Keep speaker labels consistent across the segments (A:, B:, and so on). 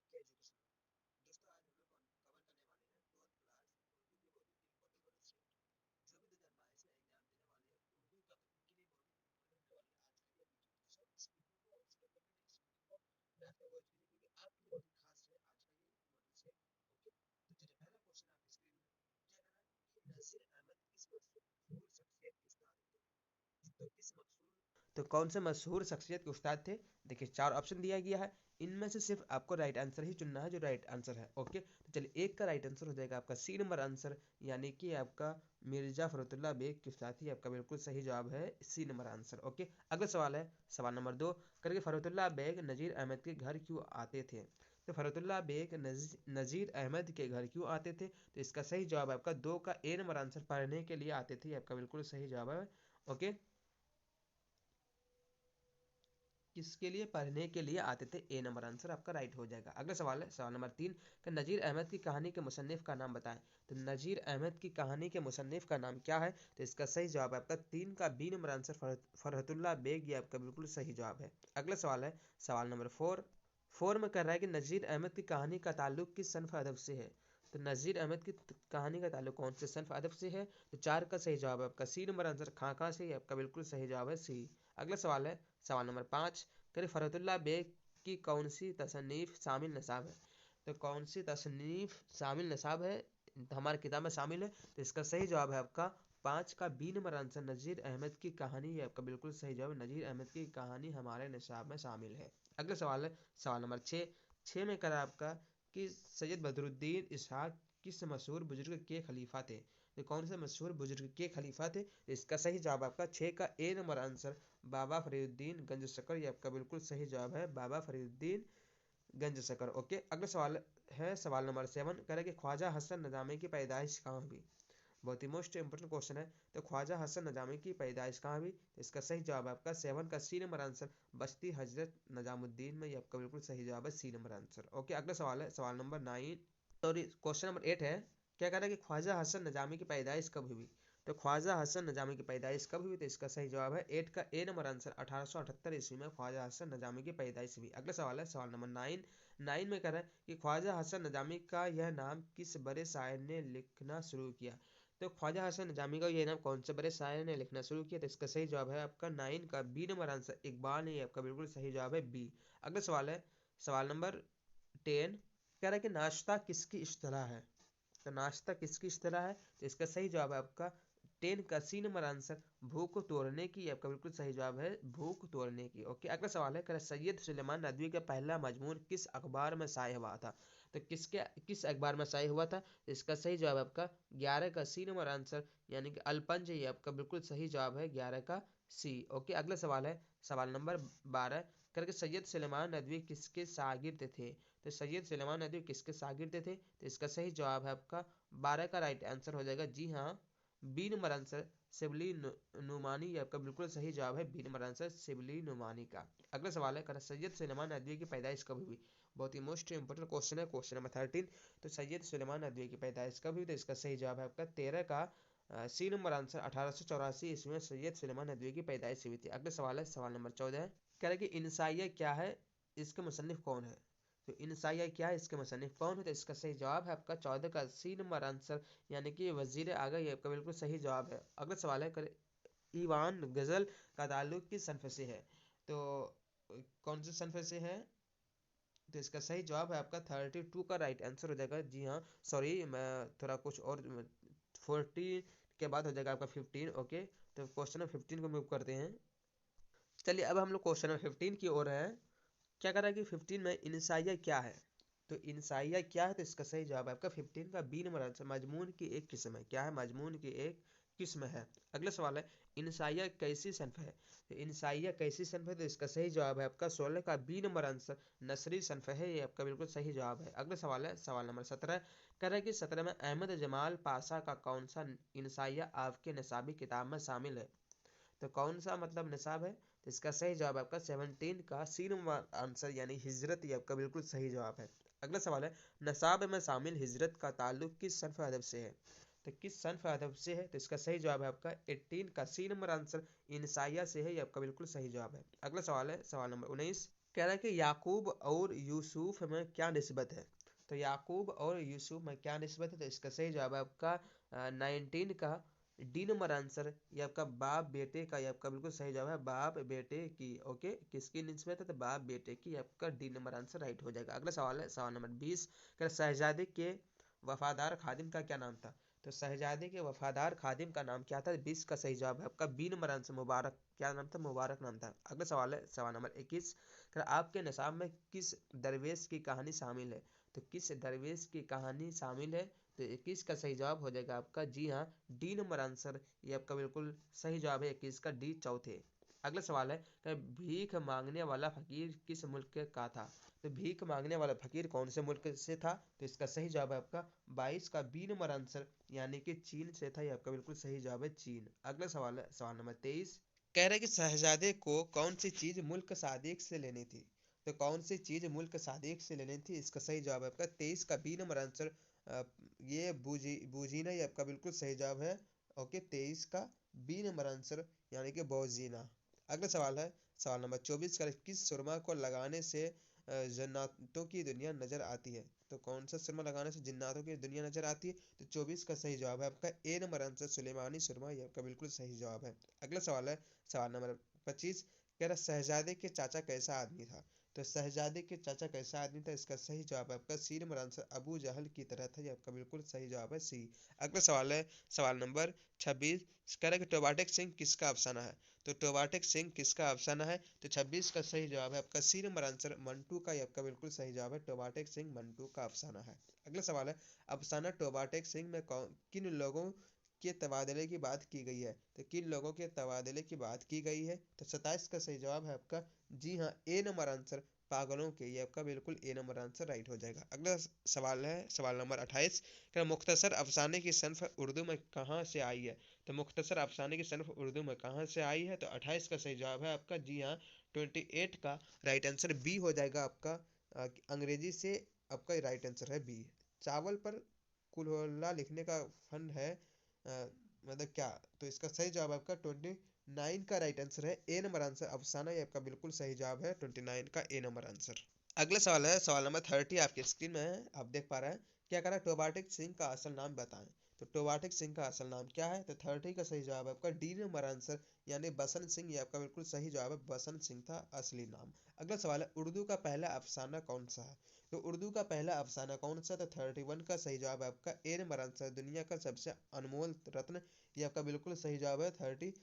A: आपके एजुकेशन में। दोस्तों आज हम लोग कवर करने वाले हैं 12th क्लास उर्दू की बहुत ही इंपॉर्टेंट वाला सेट। जो भी 2022 में एग्जाम देने वाले हैं उर्दू का, तो उनके लिए बहुत ही इंपॉर्टेंट होने वाली है आज का ये वीडियो। तो सब इस वीडियो को स्किप मत करना, इस वीडियो को लास्ट तक वॉच कीजिए क्योंकि आपके लिए बहुत ही खास है आज का ये मॉडल सेट। ओके, तो चलिए पहला क्वेश्चन आपकी स्क्रीन में क्या कर रहा है कि नजीर अहमद किस मशहूर शख्सियत के उस्ताद थे। तो किस मशहूर तो कौन से मशहूर शख्सियत के उस्ताद थे। देखिए चार ऑप्शन दिया गया है, इनमें से सिर्फ आपको राइट आंसर ही चुनना है जो राइट आंसर है। ओके, तो चलिए एक का राइट आंसर हो जाएगा आपका सी नंबर आंसर, यानी कि आपका मिर्जा फखरुद्दीन बेग के साथ ही आपका बिल्कुल सही जवाब है सी नंबर आंसर। ओके, अगला सवाल है सवाल नंबर 2, करके फखरुद्दीन बेग नजीर अहमद के घर क्यों आते थे। तो फखरुद्दीन बेग नजीर अहमद के घर क्यों आते थे, तो इसका सही जवाब आपका 2 का ए नंबर आंसर पढ़ने के लिए आते थे, आपका बिल्कुल सही जवाब है। ओके, किसके लिए, पढ़ने के लिए आते थे, ए नंबर आंसर आपका राइट हो जाएगा। अगला सवाल है सवाल नंबर 3, कि नजीर अहमद की कहानी के मुसन्निफ का नाम बताएं। तो नजीर अहमद की कहानी के मुसन्निफ का नाम क्या है, तो इसका सही जवाब है आपका 3 का B number answer Farhatullah bag, ये आपका बिल्कुल सही जवाब है। अगला सवाल है सवाल नंबर 4 में कर रहा है कि नजीर अहमद की कहानी का ताल्लुक किस सनफ अदब से है। तो नजीर अहमद की कहानी का ताल्लुक कौन से सनफ अदब से है, तो 4 का सही जवाब है आपका सी नंबर आंसर खाका से, आपका बिल्कुल सही जवाब है सी। अगला सवाल है सवाल नंबर 5, करे फरहतुल्लाह बेग की कौन सी तसनीफ शामिल नसाब है। तो कौन सी तसनीफ शामिल नसाब है हमारी किताब में शामिल है, तो इसका सही जवाब है आपका 5 का B number answer Nazir Ahmad की कहानी, है आपका बिल्कुल सही जवाब, नजीर अहमद की कहानी हमारे निसाब में शामिल है। अगला सवाल है सवाल नंबर 6 में करा आपका कि सैयद बदरुद्दीन इसहाक किस मशहूर बुजुर्ग के खलीफा थे। तो कौन से मशहूर बुजुर्ग के खलीफा थे, तो इसका सही जवाब आपका 6 का ए नंबर आंसर बाबा फरीउद्दीन गंज शकर, ये आपका बिल्कुल सही जवाब है बाबा फरीउद्दीन गंज शकर। ओके, अगला सवाल है सवाल नंबर 7, कह रहे कि ख्वाजा हसन नजामी की पैदाइश कहाँ हुई। बहुत ही मोस्ट इंपोर्टेंट क्वेश्चन है। तो ख्वाजा हसन नजामी की पैदाइश कहाँ हुई, तो इसका सही जवाब है आपका 7 का सी नंबर आंसर बस्ती हजरत निजामुद्दीन में, ये आपका बिल्कुल सही जवाब है सी नंबर आंसर। ओके, अगला सवाल है सवाल नंबर 9, सॉरी क्वेश्चन नंबर 8 है, क्या कह रहा है कि ख्वाजा हसन नजामी की पैदाइश कब हुई। तो ख्वाजा हसन नजामी की पैदाइश कब हुई, तो इसका सही जवाब है 8 का ए नंबर आंसर 1878 ईस्वी में ख्वाजा हसन नजामी की पैदाइश हुई। अगला सवाल है सवाल नंबर 9 में कह रहा है कि ख्वाजा हसन नजामी का यह नाम किस बड़े शायर ने लिखना शुरू किया। तो ख्वाजा हसन नजामी का यह नाम कौन से बड़े शायर ने लिखना शुरू किया, तो इसका सही जवाब है आपका 9 का बी नंबर आंसर इकबाल ने, आपका बिल्कुल सही जवाब है बी। अगला सवाल है सवाल नंबर 10, कह रहा है कि नाश्ता किसकी इश्तला है। तो नाश्ता किसकी इश्तला है, तो इसका सही जवाब है आपका 10 का सी नंबर आंसर भूख तोड़ने की, आपका बिल्कुल सही जवाब है भूख तोड़ने की। ओके, अगला सवाल है, कह रहा है सैयद सुलेमान नदवी का पहला मजमून किस अखबार में शाये हुआ था। तो किस अखबार में शाये हुआ था, तो इसका सही जवाब आपका 11 का सी नंबर आंसर यानी कि अलपंज, ये आपका बिल्कुल सही जवाब है 11 का सी। ओके, अगला सवाल है सवाल नंबर 12, करके सैयद सुलेमान नदवी किसके शागिर्द थे। तो सैयद सुलेमान नदवी किसके शागिर्द थे, तो इसका सही जवाब है आपका 12 का राइट आंसर हो जाएगा जी हाँ B number answer Shibli Numani, ये आपका बिल्कुल सही जवाब है B number answer Shibli Numani का। अगला सवाल है कर सैयद सुलेमान नदवी की पैदाइश कब हुई। बहुत ही मोस्ट इंपोर्टेंट क्वेश्चन है क्वेश्चन नंबर 13, तो सैयद सुलेमान नदवी की पैदाइश कब हुई, तो इसका सही जवाब है आपका 13 का सी नंबर आंसर 1884 ईस्वी में सैयद सुलेमान नदवी की पैदाइश हुई थी। अगला सवाल है सवाल नंबर 14, कह रहे कि इंसाइया क्या है, इसके मुसन्निफ कौन है। तो इंसाइया क्या है, इसके मुसन्निफ कौन है, तो इसका सही जवाब है आपका 14 का सी नंबर आंसर यानी कि वजीर आगा, ये आपका बिल्कुल सही जवाब है। अगला सवाल है कर ईवान गजल का ताल्लुक किस सनफ से है। तो कौन से सनफ से है, तो इसका सही जवाब है आपका 32 का राइट आंसर हो जाएगा जी हाँ, सॉरी मैं थोड़ा कुछ और 40 के बाद हो जाएगा आपका 15। ओके, तो क्वेश्चन नंबर 15 को मूव करते हैं। चलिए अब हम लोग क्वेश्चन नंबर 15 की ओर है। क्या कर रहा है कि 15 में इंसाइया क्या है। तो इंसाइया क्या है, तो इसका सही जवाब है आपका 15 का बी नंबर आंसर मजमून की एक किस्म है। क्या है, मजमून की एक किस्म है। अगला सवाल है इंसाइया कैसी सनफ है। तो इंसाइया कैसी सनफ है, तो इसका सही जवाब है आपका 16 का बी नंबर आंसर नसरी सनफ है, ये आपका बिल्कुल सही जवाब है। अगला सवाल है सवाल नंबर 17, कह रहा है कि 17 में अहमद जमाल पाशा का कौन सा इंसाइया आपके निसाबी किताब में शामिल है। तो कौन सा मतलब निसाब है, तो इसका सही जवाब आपका 17 का सी नंबर आंसर यानी हिजरत, ये आपका बिल्कुल सही जवाब है। अगला सवाल है नसाब में शामिल हिजरत का ताल्लुक किस सनफ अदब से है। तो किस सनफ अदब से है, तो इसका सही जवाब है आपका 18 का सी नंबर आंसर इंसाइया से है, ये आपका बिल्कुल सही जवाब है। अगला सवाल है सवाल नंबर 19, कह रहा है कि याकूब और यूसुफ में क्या निस्बत है। तो याकूब और यूसुफ में क्या निस्बत है, तो इसका सही जवाब है आपका 19 का डी नंबर आंसर। ये आपका बाप बेटे का, ये आपका बिल्कुल सही जवाब है बाप बेटे की। ओके, किसकी निस्बत है, तो बाप बेटे की। आपका डी नंबर आंसर राइट हो जाएगा। अगला सवाल है सवाल नंबर 20। शहजादे के वफादार खादिम का क्या नाम था। तो शहजादे के वफादार खादिम का नाम क्या था। 20 का सही जवाब है आपका बी नंबर आंसर मुबारक। क्या नाम था, मुबारक नाम था। अगला सवाल है सवाल नंबर 21। आपके निसाब में किस दरवेश की कहानी शामिल है। तो किस दरवेश की कहानी शामिल है, तो 21 का सही जवाब हो जाएगा आपका जी हाँ डी नंबर आंसर। ये आपका बिल्कुल सही जवाब है 21 का डी चौथे। अगला सवाल है भीख मांगने वाला फकीर किस मुल्क का था। तो भीख मांगने वाला फकीर कौन से मुल्क से था, तो इसका सही जवाब है आपका 22 का बी नंबर आंसर, यानी कि चीन से था। ये आपका बिल्कुल सही जवाब है चीन। अगला सवाल है सवाल नंबर 23। कह रहे हैं कि शहजादे को कौन सी चीज मुल्क सादिक से लेनी थी। तो कौन सी चीज मुल्क सादिक से लेनी थी, इसका सही जवाब है आपका 23 का बी नंबर आंसर। ये बूजीना, ये आपका बिल्कुल सही जवाब है। ओके, 23 का बी नंबर आंसर, यानी कि बोजीना। अगला सवाल है सवाल नंबर 24 का किस सुरमा को लगाने से जन्नतों की दुनिया नजर आती है। तो कौन सा सुरमा लगाने से जन्नतों की दुनिया नजर आती है, तो 24 का सही जवाब है आपका ए नंबर आंसर सुलेमानी सुरमा। ये आपका बिल्कुल सही जवाब है। अगला सवाल है सवाल नंबर 25। कह रहा शहजादे के चाचा कैसा आदमी था। तो शहजादे के चाचा कैसा आदमी था, इसका सही जवाब है आपका सी नंबर आंसर अबू जहल की तरह था। ये आपका बिल्कुल सही जवाब है सी। अगला सवाल है सवाल नंबर 26। कह रहा है कि टोबाटेक सिंह किसका अफसाना है। तो टोबाटेक सिंह किसका अफसाना है, तो 26 का सही जवाब है आपका सी नंबर आंसर मंटू का। ये आपका बिल्कुल सही जवाब है टोबाटेक सिंह मंटू का अफसाना है। अगला सवाल है अफसाना टोबाटेक सिंह में किन लोगों के तबादले की बात की गई है। तो किन लोगों के तबादले की बात की गई है, तो 27 का सही जवाब है आपका जी हाँ ए नंबर आंसर पागलों के। ये आपका बिल्कुल ए नंबर आंसर राइट हो जाएगा। अगला सवाल है सवाल नंबर 28। मुख्तसर अफसाने की सनफ उर्दू में कहाँ से आई है। तो मुख्तसर अफसाने की सनफ उर्दू में कहाँ से आई है, तो 28 का सही जवाब है आपका जी हाँ 28 का राइट आंसर बी हो जाएगा आपका। अंग्रेजी से आपका राइट आंसर है बी। चावल पर कुल्ला लिखने का फन है मतलब क्या, तो इसका सही जवाब आपका 29 का राइट आंसर है ए नंबर आंसर अफसाना। ये आपका बिल्कुल सही जवाब है 29 का ए नंबर आंसर। अगला सवाल है सवाल नंबर 30 आपकी स्क्रीन में है, आप देख पा रहे हैं। क्या कह रहा है टोबाटेक सिंह का असल नाम बताएं। तो टोबाटेक सिंह का असल नाम क्या है, तो 30 का सही जवाब है आपका डी नंबर आंसर, यानी बसंत सिंह। ये आपका बिल्कुल सही जवाब है बसंत सिंह था असली नाम। अगला सवाल है उर्दू का पहला अफसाना कौन सा है। तो उर्दू का पहला अफसाना कौन सा, तो 31 का सही जवाब है आपका ए नंबर आंसर दुनिया का सबसे अनमोल रत्न। ये आपका बिल्कुल सही जवाब है 31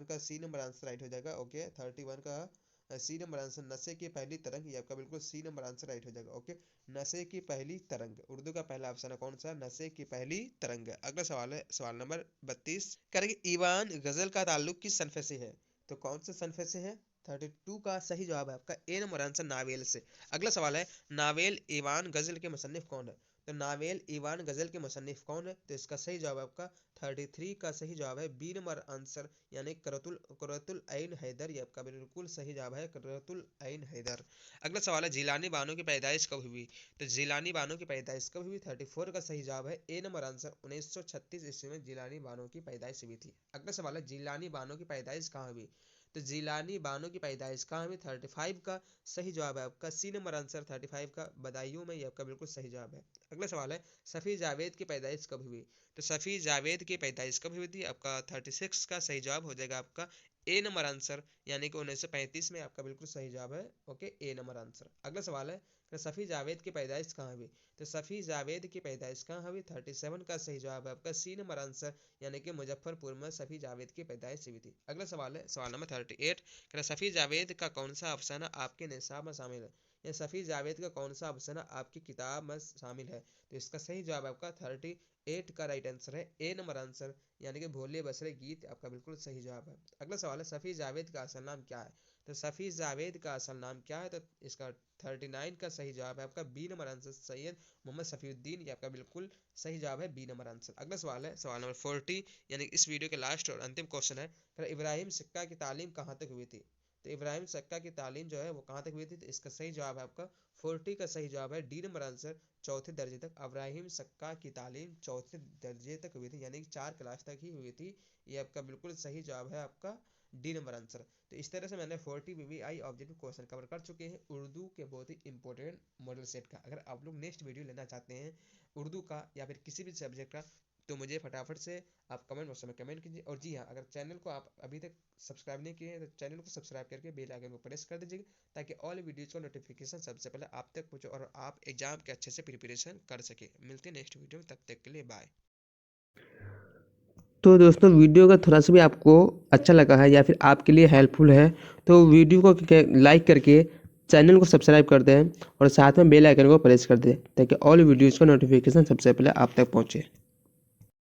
A: का सी नंबर आंसर राइट हो जाएगा। ओके, 31 का सी नंबर आंसर नशे की पहली तरंग। ये आपका बिल्कुल सी नंबर आंसर राइट हो जाएगा। ओके, नशे की पहली तरंग उर्दू का पहला अफसाना कौन सा, नशे की पहली तरंग। अगला सवाल है सवाल नंबर 32। करेंगे ईवान गजल का ताल्लुक किस सनफे से है। तो कौन से सनफे से है, 32 का सही जवाब है आपका ए नंबर आंसर नावेल से। अगला सवाल है नावेल ईवान गजल के मुसन्निफ कौन है। तो नावेल ईवान गजल के मुसन्निफ कौन है, तो इसका सही जवाब आपका 33 का सही जवाब है बी नंबर आंसर, यानी कुर्रतुल ऐन हैदर। ये आपका बिल्कुल सही जवाब है कुर्रतुल ऐन हैदर। अगला सवाल है जिलानी बानो की पैदाइश कब हुई। तो जिलानी बानो की पैदाइश कब हुई, 34 का सही जवाब है ए नंबर आंसर 1936 ईस्वी में जिलानी बानो की पैदाइश हुई थी। अगला सवाल है जिलानी बानो की पैदाइश कहाँ हुई। तो जिलानी बानो की पैदाइश कहाँ हुई, 35 का सही जवाब है आपका सी नंबर आंसर 35 का बदायूं में। ये आपका बिल्कुल सही जवाब है। अगला सवाल है सफ़ी जावेद की पैदाइश कब हुई। तो सफ़ी जावेद की पैदाइश कब हुई थी, आपका 36 का सही जवाब हो जाएगा आपका ए नंबर आंसर, यानी कि 1935 में। आपका बिल्कुल सही जवाब है ओके ए नंबर आंसर। अगला सवाल है सफ़ी जावेद की पैदाइश कहाँ हुई। तो सफ़ी जावेद की पैदाइश कहाँ हुई, 37 का सही जवाब है आपका सी नंबर आंसर, यानी कि मुजफ्फरपुर में सफ़ी जावेद की पैदाइश हुई थी। अगला सवाल है सवाल नंबर 38। सफ़ी जावेद का कौन सा अफसाना आपके निसाब में शामिल है। या सफ़ी जावेद का कौन सा अफसाना आपकी किताब में शामिल है, तो इसका सही जवाब आपका 38 का राइट आंसर है ए नंबर आंसर, यानी कि भोले बसरे गीत। आपका बिल्कुल सही जवाब है। अगला सवाल है सफ़ी जावेद का असल नाम क्या है। तो सफ़ी जावेद का असल नाम क्या है, तो इसका 39 का सही जवाब है आपका B number answer Syed Mohammed Safiuddin. ये आपका बिल्कुल सही जवाब है बी नंबर आंसर। अगला सवाल है सवाल नंबर 40, यानी इस वीडियो के लास्ट और अंतिम क्वेश्चन है। इब्राहिम सिक्का की तालीम कहाँ तक हुई थी। तो इब्राहिम सिक्का की तालीम जो है वो कहाँ तक हुई थी, तो इसका सही जवाब है आपका 40 का सही जवाब है डी नंबर आंसर चौथे दर्जे तक। इब्राहिम सक्का की तालीम चौथे दर्जे तक हुई थी, यानी कि 4 क्लास तक ही हुई थी। ये आपका बिल्कुल सही जवाब है आपका डी नंबर आंसर। तो इस तरह से मैंने 40 VVI ऑब्जेक्टिव क्वेश्चन कवर कर चुके हैं उर्दू के बहुत ही इंपॉर्टेंट मॉडल सेट का। अगर आप लोग नेक्स्ट वीडियो लेना चाहते हैं उर्दू का या फिर किसी भी सब्जेक्ट का, तो मुझे फटाफट से आप कमेंट बॉक्स में कमेंट कीजिए। और जी हाँ, अगर चैनल को आप अभी तक सब्सक्राइब नहीं किए हैं तो चैनल को सब्सक्राइब करके बेल आइकन को प्रेस कर दीजिएगा, ताकि ऑल वीडियोज़ का नोटिफिकेशन सबसे पहले आप तक पहुँचे और आप एग्जाम के अच्छे से प्रिपरेशन कर सके। मिलते हैं नेक्स्ट वीडियो में, तब तक के लिए बाय। तो दोस्तों, वीडियो का थोड़ा सा भी आपको अच्छा लगा है या फिर आपके लिए हेल्पफुल है तो वीडियो को लाइक करके चैनल को सब्सक्राइब कर दें और साथ में बेल आइकन को प्रेस कर दें, ताकि ऑल वीडियोज़ का नोटिफिकेशन सबसे पहले आप तक पहुंचे।